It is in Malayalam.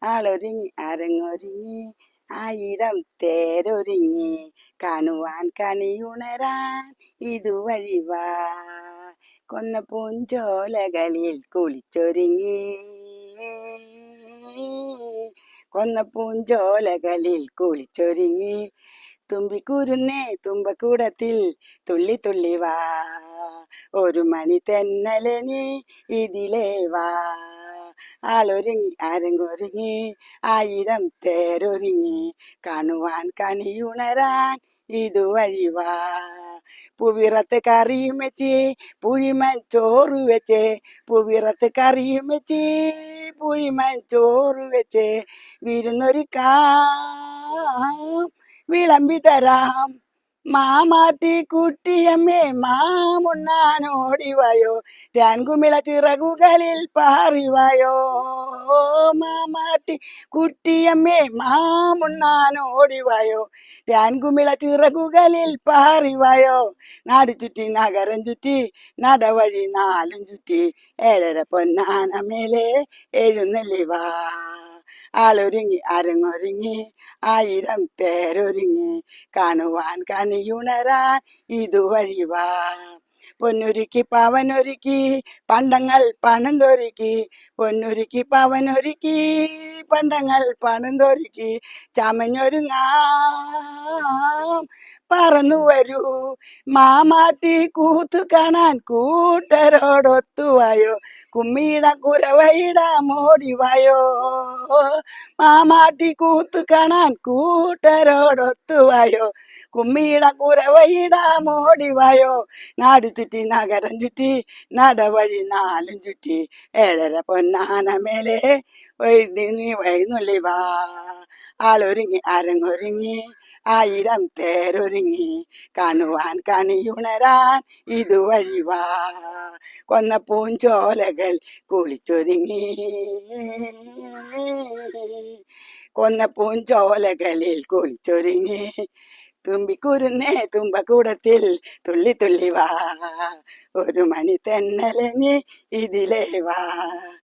ആളൊരുങ്ങി അരങ്ങൊരുങ്ങി ആയിരം തേരൊരുങ്ങി കാണുവാൻ കണിയുണരാൻ ഇതുവഴി വാ. കൊന്ന പൂഞ്ചോലകളിൽ കുളിച്ചൊരുങ്ങി, കൊന്ന പൂഞ്ചോലകളിൽ കുളിച്ചൊരുങ്ങി തുമ്പിക്കുരുന്നേ തുമ്പക്കൂടത്തിൽ തുള്ളി തുള്ളി വാ. ഒരു മണി തെന്നലെ നീ ഇതിലേ വാ. ആളൊരുങ്ങി അരങ്ങൊരുങ്ങി ആയിരം തേരൊരുങ്ങി കാണുവാൻ കണിയുണരാൻ ഇതുവഴി വാ. പുവിറത്ത് കറിയും വെച്ച് പുഴിമൻ ചോറ് വെച്ച്, പുവിറത്ത് കറിയും വെച്ച് പുഴിമൻ ചോറ് വെച്ച് വിരുന്നൊരുക്കാം വിളമ്പി തരാം. മാമാട്ടി കുട്ടിയമ്മേ മാമുണ്ണാനോടിവായോ, തേൻകുമിള ചിറകുകളിൽ പാറിവായോ. മാമാട്ടി കുട്ടിയമ്മേ മാമുണ്ണാനോടിവായോ, തേൻകുമിള ചിറകുകളിൽ പാറിവായോ. നാട് ചുറ്റി നഗരം ചുറ്റി നടവഴി നാലും ചുറ്റി ഏഴര പൊന്നാന മേലെ എഴുന്നള്ളി വാ. ആളൊരുങ്ങി അരങ്ങൊരുങ്ങി ആയിരം തേരൊരുങ്ങി കാണുവാൻ കണിയുണരാൻ ഇതുവഴി വാ. പൊന്നൊരുക്കി പവനൊരുക്കി പണ്ടങ്ങൾ പണം തൊരുക്കി, പൊന്നൊരുക്കി പവനൊരുക്കി പണ്ടങ്ങൾ പണം തൊരുക്കി ചമഞ്ഞൊരുങ്ങാം പറന്നു വരൂ. മാമാട്ടി കൂത്തു കാണാൻ കൂട്ടരോടൊത്തുവായോ, കുമ്മിയിട കുരവയിട മോടിവായോ. മാമാട്ടി കൂത്തു കാണാൻ കൂട്ടരോടൊത്തുവായോ, കുമ്മിയിട കുരവയിട മോടിവായോ. നാട് ചുറ്റി നഗരം ചുറ്റി നടവഴി നാലും ചുറ്റി ഏഴര പൊന്നാന മേലെ എഴുന്നള്ളി വാ. ആളൊരുങ്ങി അരങ്ങൊരുങ്ങി ആയിരം തേരൊരുങ്ങി കാണുവാൻ കണിയുണരാൻ ഇതുവഴി വാ. കൊന്ന പൂഞ്ചോലകൾ കുളിച്ചൊരുങ്ങി, കൊന്ന പൂഞ്ചോലകളിൽ കുളിച്ചൊരുങ്ങി തുമ്പിക്കുരുന്നേ തുമ്പക്കൂടത്തിൽ തുള്ളി തുള്ളി വാ. ഒരു മണി തെന്നലെ നീ ഇതിലേ വാ.